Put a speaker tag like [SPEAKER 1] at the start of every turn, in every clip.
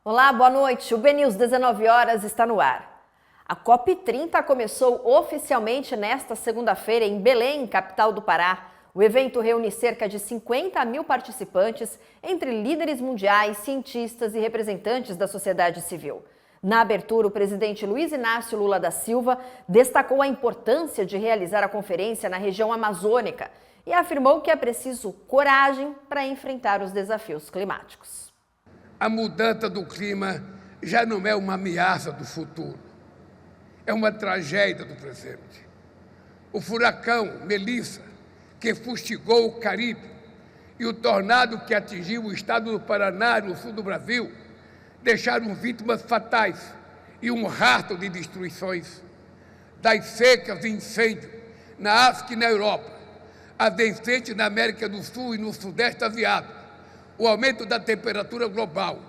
[SPEAKER 1] Olá, boa noite. O BNews 19 horas está no ar. A COP30 começou oficialmente nesta segunda-feira em Belém, capital do Pará. O evento reúne cerca de 50 mil participantes, entre líderes mundiais, cientistas e representantes da sociedade civil. Na abertura, o presidente Luiz Inácio Lula da Silva destacou a importância de realizar a conferência na região amazônica e afirmou que é preciso coragem para enfrentar os desafios climáticos.
[SPEAKER 2] A mudança do clima já não é uma ameaça do futuro, é uma tragédia do presente. O furacão Melissa, que fustigou o Caribe, e o tornado que atingiu o estado do Paraná, no sul do Brasil, deixaram vítimas fatais e um rastro de destruições. Das secas e incêndios na África e na Europa, as enchentes na América do Sul e no Sudeste Asiático, o aumento da temperatura global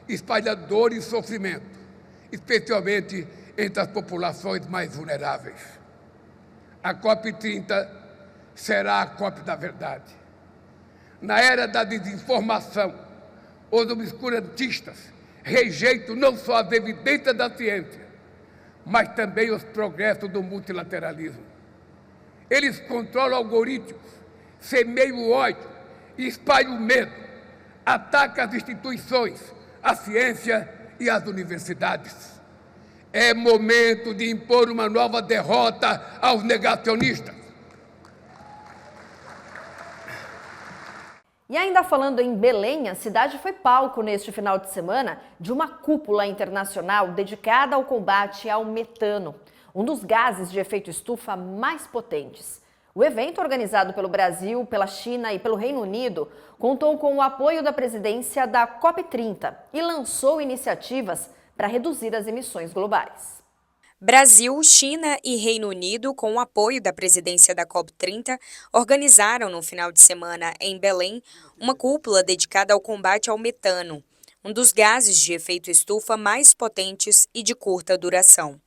[SPEAKER 2] espalha dor e sofrimento, especialmente entre as populações mais vulneráveis. A COP30 será a COP da verdade. Na era da desinformação, os obscurantistas rejeitam não só as evidências da ciência, mas também os progressos do multilateralismo. Eles controlam algoritmos, semeiam o ódio, espalham o medo, atacam as instituições, a ciência e as universidades. É momento de impor uma nova derrota aos negacionistas.
[SPEAKER 1] E ainda falando em Belém, a cidade foi palco neste final de semana de uma cúpula internacional dedicada ao combate ao metano, um dos gases de efeito estufa mais potentes. O evento, organizado pelo Brasil, pela China e pelo Reino Unido, contou com o apoio da presidência da COP30 e lançou iniciativas para reduzir as emissões globais.
[SPEAKER 3] Brasil, China e Reino Unido, com o apoio da presidência da COP30, organizaram no final de semana em Belém uma cúpula dedicada ao combate ao metano, um dos gases de efeito estufa mais potentes e de curta duração.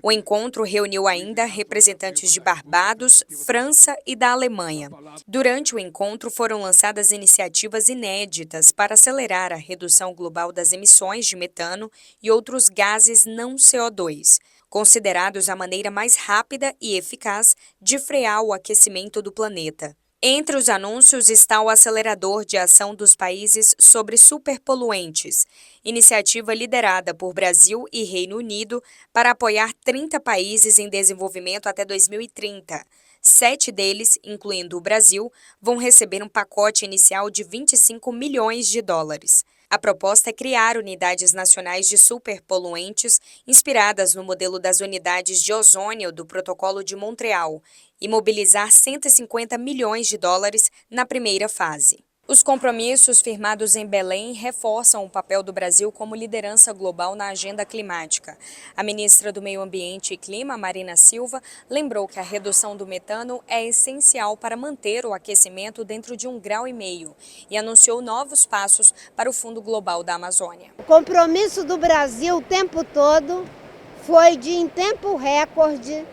[SPEAKER 3] O encontro reuniu ainda representantes de Barbados, França e da Alemanha. Durante o encontro foram lançadas iniciativas inéditas para acelerar a redução global das emissões de metano e outros gases não CO2, considerados a maneira mais rápida e eficaz de frear o aquecimento do planeta. Entre os anúncios está o Acelerador de Ação dos Países sobre Superpoluentes, iniciativa liderada por Brasil e Reino Unido para apoiar 30 países em desenvolvimento até 2030. 7 deles, incluindo o Brasil, vão receber um pacote inicial de 25 milhões de dólares. A proposta é criar unidades nacionais de superpoluentes inspiradas no modelo das unidades de ozônio do Protocolo de Montreal e mobilizar 150 milhões de dólares na primeira fase. Os compromissos firmados em Belém reforçam o papel do Brasil como liderança global na agenda climática. A ministra do Meio Ambiente e Clima, Marina Silva, lembrou que a redução do metano é essencial para manter o aquecimento dentro de 1,5 graus e anunciou novos passos para o Fundo Global da Amazônia.
[SPEAKER 4] O compromisso do Brasil o tempo todo foi de, em tempo recorde,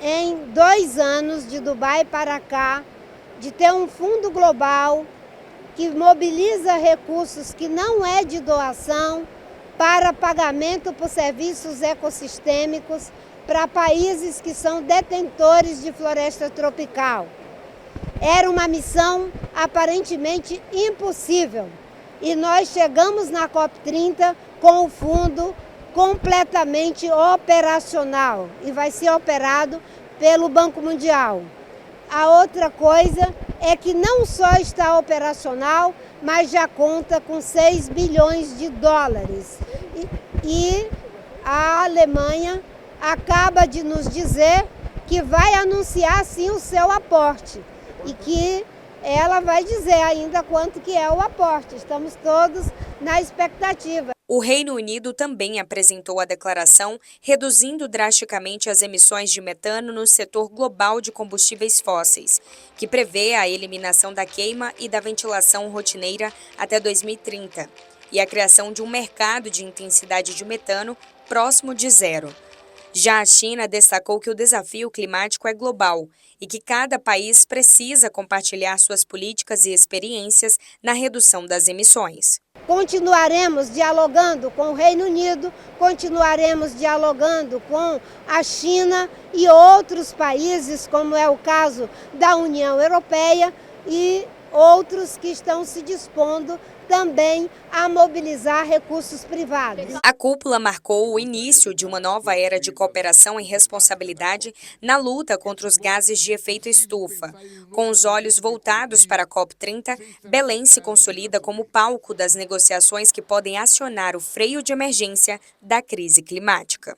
[SPEAKER 4] em 2 anos de Dubai para cá, de ter um fundo global que mobiliza recursos que não é de doação para pagamento por serviços ecossistêmicos para países que são detentores de floresta tropical. Era uma missão aparentemente impossível e nós chegamos na COP30 com o fundo completamente operacional e vai ser operado pelo Banco Mundial. A outra coisa é que não só está operacional, mas já conta com 6 bilhões de dólares. E a Alemanha acaba de nos dizer que vai anunciar sim o seu aporte e que ela vai dizer ainda quanto que é o aporte. Estamos todos na expectativa.
[SPEAKER 3] O Reino Unido também apresentou a declaração reduzindo drasticamente as emissões de metano no setor global de combustíveis fósseis, que prevê a eliminação da queima e da ventilação rotineira até 2030 e a criação de um mercado de intensidade de metano próximo de zero. Já a China destacou que o desafio climático é global e que cada país precisa compartilhar suas políticas e experiências na redução das emissões.
[SPEAKER 4] Continuaremos dialogando com o Reino Unido, continuaremos dialogando com a China e outros países, como é o caso da União Europeia e outros que estão se dispondo também a mobilizar recursos privados.
[SPEAKER 3] A cúpula marcou o início de uma nova era de cooperação e responsabilidade na luta contra os gases de efeito estufa. Com os olhos voltados para a COP30, Belém se consolida como palco das negociações que podem acionar o freio de emergência da crise climática.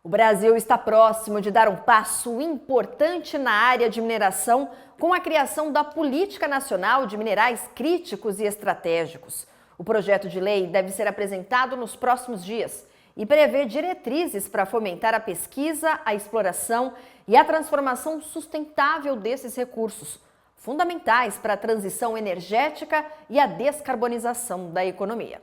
[SPEAKER 1] O Brasil está próximo de dar um passo importante na área de mineração com a criação da Política Nacional de Minerais Críticos e Estratégicos. O projeto de lei deve ser apresentado nos próximos dias e prevê diretrizes para fomentar a pesquisa, a exploração e a transformação sustentável desses recursos, fundamentais para a transição energética e a descarbonização da economia.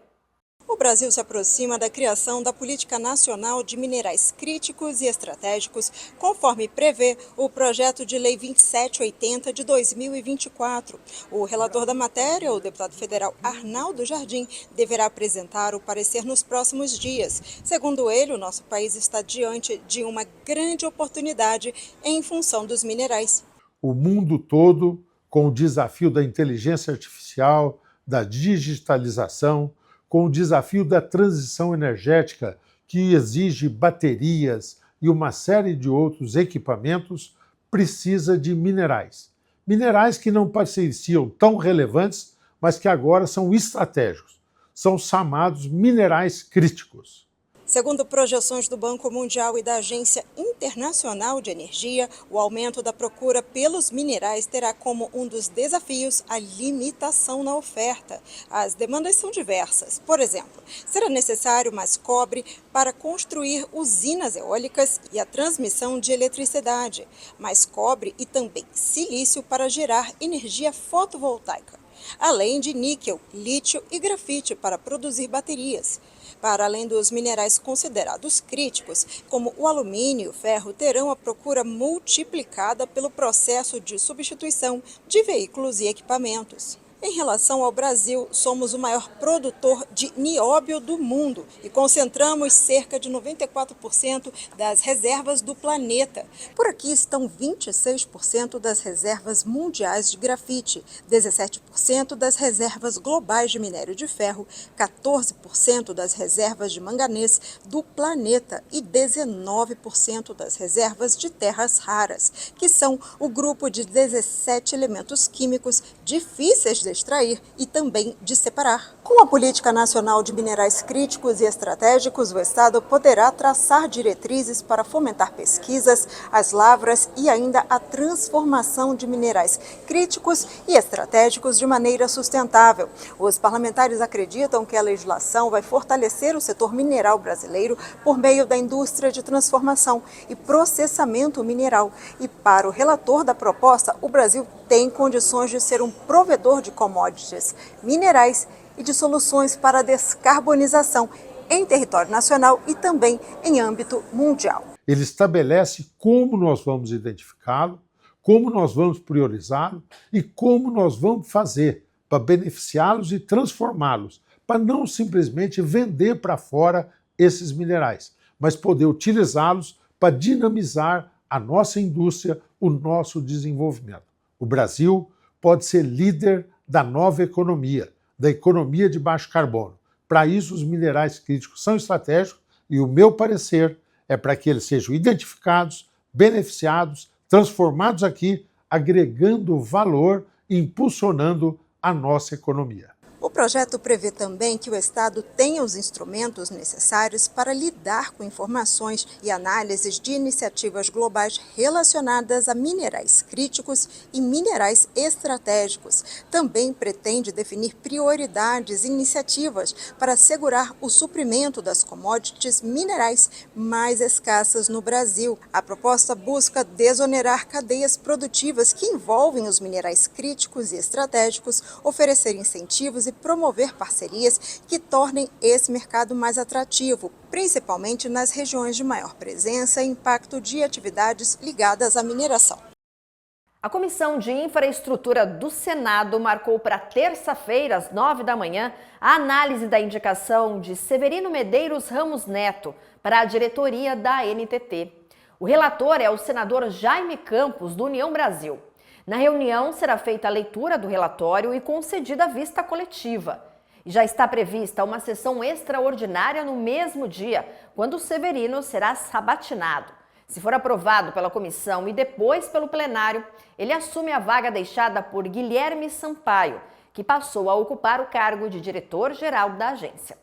[SPEAKER 5] O Brasil se aproxima da criação da Política Nacional de Minerais Críticos e Estratégicos, conforme prevê o projeto de lei 2780 de 2024. O relator da matéria, o deputado federal Arnaldo Jardim, deverá apresentar o parecer nos próximos dias. Segundo ele, o nosso país está diante de uma grande oportunidade em função dos minerais.
[SPEAKER 6] O mundo todo, com o desafio da inteligência artificial, da digitalização, com o desafio da transição energética, que exige baterias e uma série de outros equipamentos, precisa de minerais. Minerais que não pareciam tão relevantes, mas que agora são estratégicos. São chamados minerais críticos.
[SPEAKER 5] Segundo projeções do Banco Mundial e da Agência Internacional de Energia, o aumento da procura pelos minerais terá como um dos desafios a limitação na oferta. As demandas são diversas. Por exemplo, será necessário mais cobre para construir usinas eólicas e a transmissão de eletricidade, mais cobre e também silício para gerar energia fotovoltaica, além de níquel, lítio e grafite para produzir baterias. Para além dos minerais considerados críticos, como o alumínio e o ferro, terão a procura multiplicada pelo processo de substituição de veículos e equipamentos. Em relação ao Brasil, somos o maior produtor de nióbio do mundo e concentramos cerca de 94% das reservas do planeta. Por aqui estão 26% das reservas mundiais de grafite, 17% das reservas globais de minério de ferro, 14% das reservas de manganês do planeta e 19% das reservas de terras raras, que são o grupo de 17 elementos químicos difíceis de extrair e também de separar. Com a Política Nacional de Minerais Críticos e Estratégicos, o Estado poderá traçar diretrizes para fomentar pesquisas, as lavras e ainda a transformação de minerais críticos e estratégicos de maneira sustentável. Os parlamentares acreditam que a legislação vai fortalecer o setor mineral brasileiro por meio da indústria de transformação e processamento mineral. E para o relator da proposta, o Brasil tem condições de ser um provedor de commodities minerais e de soluções para a descarbonização em território nacional e também em âmbito mundial.
[SPEAKER 6] Ele estabelece como nós vamos identificá-lo, como nós vamos priorizá-lo e como nós vamos fazer para beneficiá-los e transformá-los, para não simplesmente vender para fora esses minerais, mas poder utilizá-los para dinamizar a nossa indústria, o nosso desenvolvimento. O Brasil pode ser líder da nova economia, da economia de baixo carbono. Para isso, os minerais críticos são estratégicos e o meu parecer é para que eles sejam identificados, beneficiados, transformados aqui, agregando valor e impulsionando a nossa economia.
[SPEAKER 5] O projeto prevê também que o Estado tenha os instrumentos necessários para lidar com informações e análises de iniciativas globais relacionadas a minerais críticos e minerais estratégicos. Também pretende definir prioridades e iniciativas para assegurar o suprimento das commodities minerais mais escassas no Brasil. A proposta busca desonerar cadeias produtivas que envolvem os minerais críticos e estratégicos, oferecer incentivos e promover parcerias que tornem esse mercado mais atrativo, principalmente nas regiões de maior presença e impacto de atividades ligadas à mineração.
[SPEAKER 1] A Comissão de Infraestrutura do Senado marcou para terça-feira, às 9 da manhã, a análise da indicação de Severino Medeiros Ramos Neto para a diretoria da NTT. O relator é o senador Jaime Campos, do União Brasil. Na reunião, será feita a leitura do relatório e concedida a vista coletiva. E já está prevista uma sessão extraordinária no mesmo dia, quando Severino será sabatinado. Se for aprovado pela comissão e depois pelo plenário, ele assume a vaga deixada por Guilherme Sampaio, que passou a ocupar o cargo de diretor-geral da agência.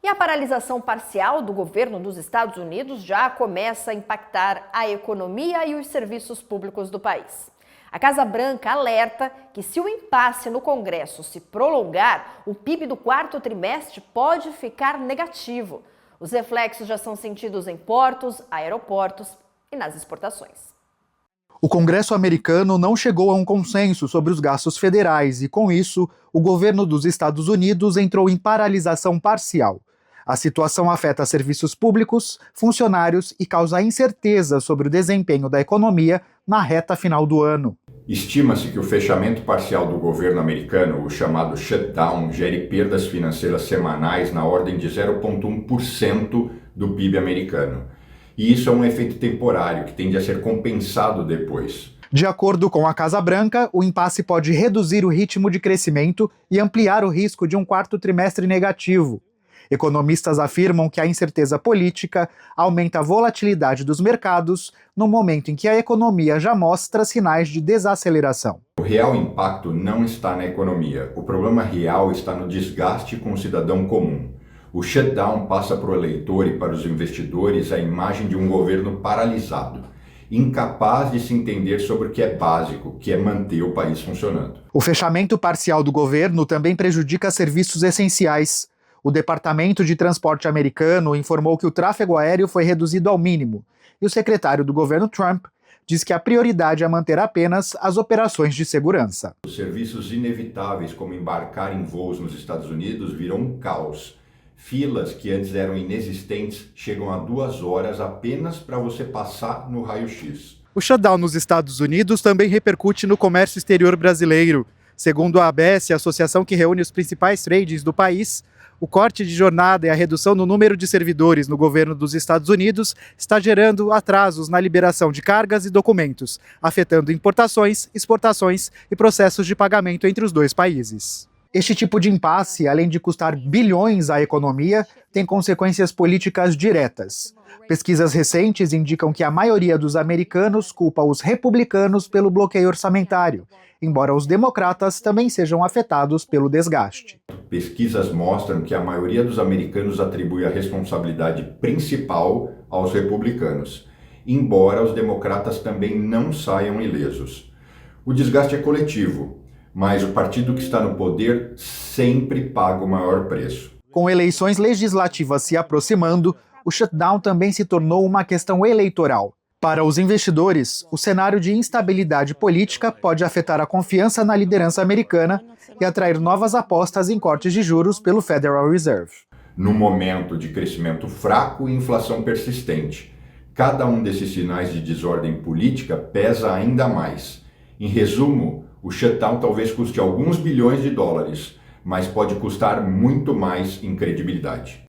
[SPEAKER 1] E a paralisação parcial do governo dos Estados Unidos já começa a impactar a economia e os serviços públicos do país. A Casa Branca alerta que, se o impasse no Congresso se prolongar, o PIB do quarto trimestre pode ficar negativo. Os reflexos já são sentidos em portos, aeroportos e nas exportações.
[SPEAKER 7] O Congresso americano não chegou a um consenso sobre os gastos federais e, com isso, o governo dos Estados Unidos entrou em paralisação parcial. A situação afeta serviços públicos, funcionários e causa incerteza sobre o desempenho da economia na reta final do ano.
[SPEAKER 8] Estima-se que o fechamento parcial do governo americano, o chamado shutdown, gere perdas financeiras semanais na ordem de 0,1% do PIB americano. E isso é um efeito temporário que tende a ser compensado depois.
[SPEAKER 7] De acordo com a Casa Branca, o impasse pode reduzir o ritmo de crescimento e ampliar o risco de um quarto trimestre negativo. Economistas afirmam que a incerteza política aumenta a volatilidade dos mercados no momento em que a economia já mostra sinais de desaceleração.
[SPEAKER 8] O real impacto não está na economia. O problema real está no desgaste com o cidadão comum. O shutdown passa para o eleitor e para os investidores a imagem de um governo paralisado, incapaz de se entender sobre o que é básico, que é manter o país funcionando.
[SPEAKER 7] O fechamento parcial do governo também prejudica serviços essenciais. O Departamento de Transporte americano informou que o tráfego aéreo foi reduzido ao mínimo, e o secretário do governo Trump diz que a prioridade é manter apenas as operações de segurança.
[SPEAKER 8] Os serviços inevitáveis, como embarcar em voos nos Estados Unidos, viram um caos. Filas que antes eram inexistentes chegam a 2 horas apenas para você passar no raio-x.
[SPEAKER 7] O shutdown nos Estados Unidos também repercute no comércio exterior brasileiro. Segundo a ABS, a associação que reúne os principais tradings do país, o corte de jornada e a redução no número de servidores no governo dos Estados Unidos está gerando atrasos na liberação de cargas e documentos, afetando importações, exportações e processos de pagamento entre os dois países. Este tipo de impasse, além de custar bilhões à economia, tem consequências políticas diretas. Pesquisas recentes indicam que a maioria dos americanos culpa os republicanos pelo bloqueio orçamentário, embora os democratas também sejam afetados pelo desgaste.
[SPEAKER 8] Pesquisas mostram que a maioria dos americanos atribui a responsabilidade principal aos republicanos, embora os democratas também não saiam ilesos. O desgaste é coletivo, mas o partido que está no poder sempre paga o maior preço.
[SPEAKER 7] Com eleições legislativas se aproximando, o shutdown também se tornou uma questão eleitoral. Para os investidores, o cenário de instabilidade política pode afetar a confiança na liderança americana e atrair novas apostas em cortes de juros pelo Federal Reserve.
[SPEAKER 8] No momento de crescimento fraco e inflação persistente, cada um desses sinais de desordem política pesa ainda mais. Em resumo, o shutdown talvez custe alguns bilhões de dólares, mas pode custar muito mais em credibilidade.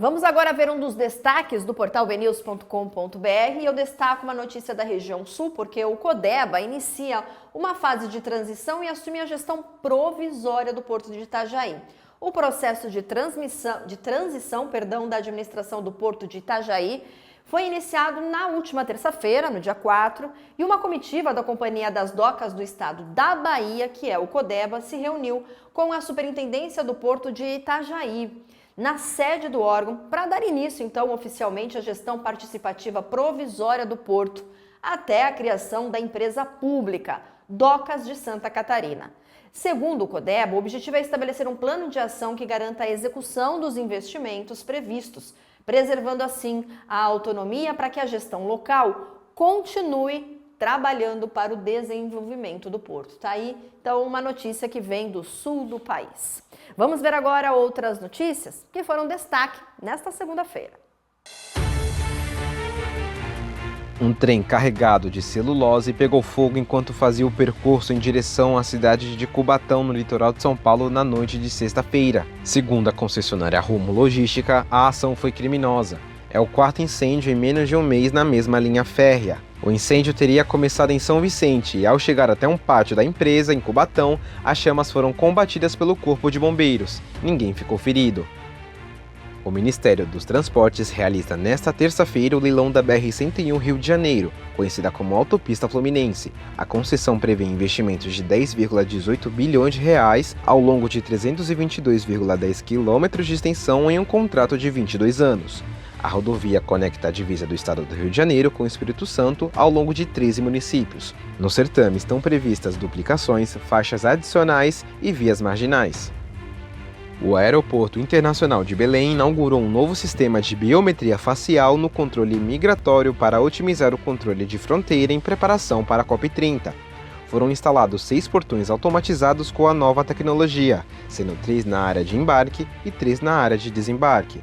[SPEAKER 1] Vamos agora ver um dos destaques do portal bnews.com.br e eu destaco uma notícia da região sul, porque o Codeba inicia uma fase de transição e assume a gestão provisória do Porto de Itajaí. O processo de transição da administração do Porto de Itajaí foi iniciado na última terça-feira, no dia 4, e uma comitiva da Companhia das Docas do Estado da Bahia, que é o Codeba, se reuniu com a Superintendência do Porto de Itajaí, na sede do órgão, para dar início, então, oficialmente à gestão participativa provisória do Porto, até a criação da empresa pública, Docas de Santa Catarina. Segundo o Codeba, o objetivo é estabelecer um plano de ação que garanta a execução dos investimentos previstos, preservando assim a autonomia para que a gestão local continue trabalhando para o desenvolvimento do porto. Tá aí, então, uma notícia que vem do sul do país. Vamos ver agora outras notícias que foram destaque nesta segunda-feira.
[SPEAKER 9] Um trem carregado de celulose pegou fogo enquanto fazia o percurso em direção à cidade de Cubatão, no litoral de São Paulo, na noite de sexta-feira. Segundo a concessionária Rumo Logística, a ação foi criminosa. É o quarto incêndio em menos de um mês na mesma linha férrea. O incêndio teria começado em São Vicente e, ao chegar até um pátio da empresa, em Cubatão, as chamas foram combatidas pelo Corpo de Bombeiros. Ninguém ficou ferido. O Ministério dos Transportes realiza nesta terça-feira o leilão da BR-101 Rio de Janeiro, conhecida como Autopista Fluminense. A concessão prevê investimentos de 10,18 bilhões de reais ao longo de 322,10 quilômetros de extensão em um contrato de 22 anos. A rodovia conecta a divisa do estado do Rio de Janeiro com o Espírito Santo ao longo de 13 municípios. No certame estão previstas duplicações, faixas adicionais e vias marginais. O Aeroporto Internacional de Belém inaugurou um novo sistema de biometria facial no controle migratório para otimizar o controle de fronteira em preparação para a COP30. Foram instalados 6 portões automatizados com a nova tecnologia, sendo 3 na área de embarque e 3 na área de desembarque.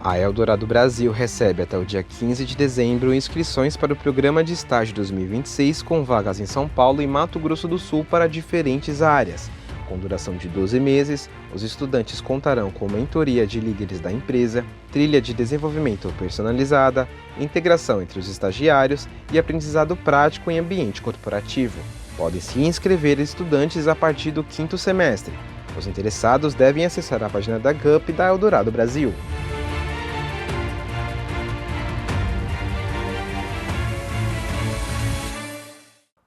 [SPEAKER 9] A Eldorado Brasil recebe até o dia 15 de dezembro inscrições para o Programa de Estágio 2026 com vagas em São Paulo e Mato Grosso do Sul para diferentes áreas. Com duração de 12 meses, os estudantes contarão com mentoria de líderes da empresa, trilha de desenvolvimento personalizada, integração entre os estagiários e aprendizado prático em ambiente corporativo. Podem se inscrever estudantes a partir do 5º semestre. Os interessados devem acessar a página da GUP da Eldorado Brasil.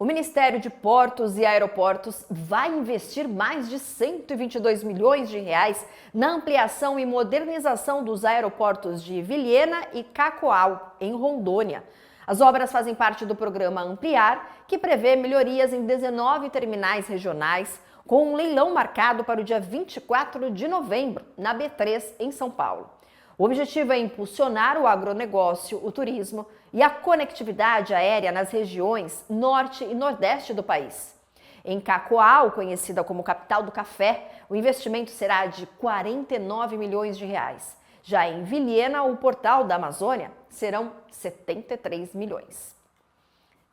[SPEAKER 1] O Ministério de Portos e Aeroportos vai investir mais de 122 milhões de reais na ampliação e modernização dos aeroportos de Vilhena e Cacoal, em Rondônia. As obras fazem parte do programa Ampliar, que prevê melhorias em 19 terminais regionais, com um leilão marcado para o dia 24 de novembro, na B3, em São Paulo. O objetivo é impulsionar o agronegócio, o turismo e a conectividade aérea nas regiões norte e nordeste do país. Em Cacoal, conhecida como capital do café, o investimento será de 49 milhões de reais. Já em Vilhena, o portal da Amazônia, serão 73 milhões.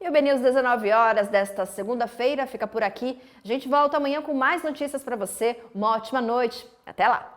[SPEAKER 1] E o BNews 19 horas desta segunda-feira fica por aqui. A gente volta amanhã com mais notícias para você. Uma ótima noite. Até lá!